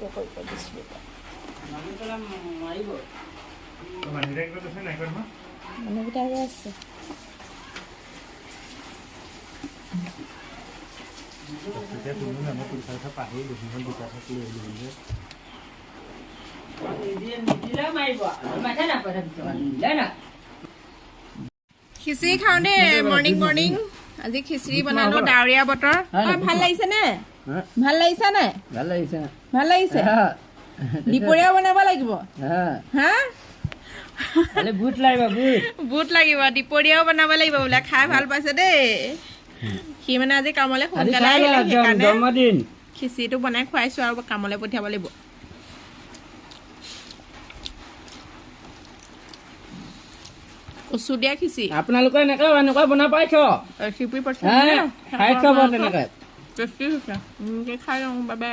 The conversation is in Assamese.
কৰিব দিছিলোঁ মানুহকেইটা গৈ আছে খিচিৰি খাওঁ দেই মৰ্ণিং মৰ্ণিং আজি খিচিৰি বনালো ডাৱৰীয়া বতৰ ভাল লাগিছে নে ভাল লাগিছে নে ভাল লাগিছে দুপৰীয়াও বনাব লাগিব হা বুট লাগিব দুপৰীয়াও বনাব লাগিব বোলে খাই ভাল পাইছে দেই সি মানে আজি কামলৈ সোনকালে আহিলে সেইকাৰণে খিচিৰিটো বনাই খুৱাইছো আৰু কামলৈ পঠিয়াব লাগিব কচু দিয়া খিচিৰি আপোনালোকে এনেকুৱা বনাই পাইছ ৰেচিপি খাই খাব তেনেকৈ খাই লওঁ বাবা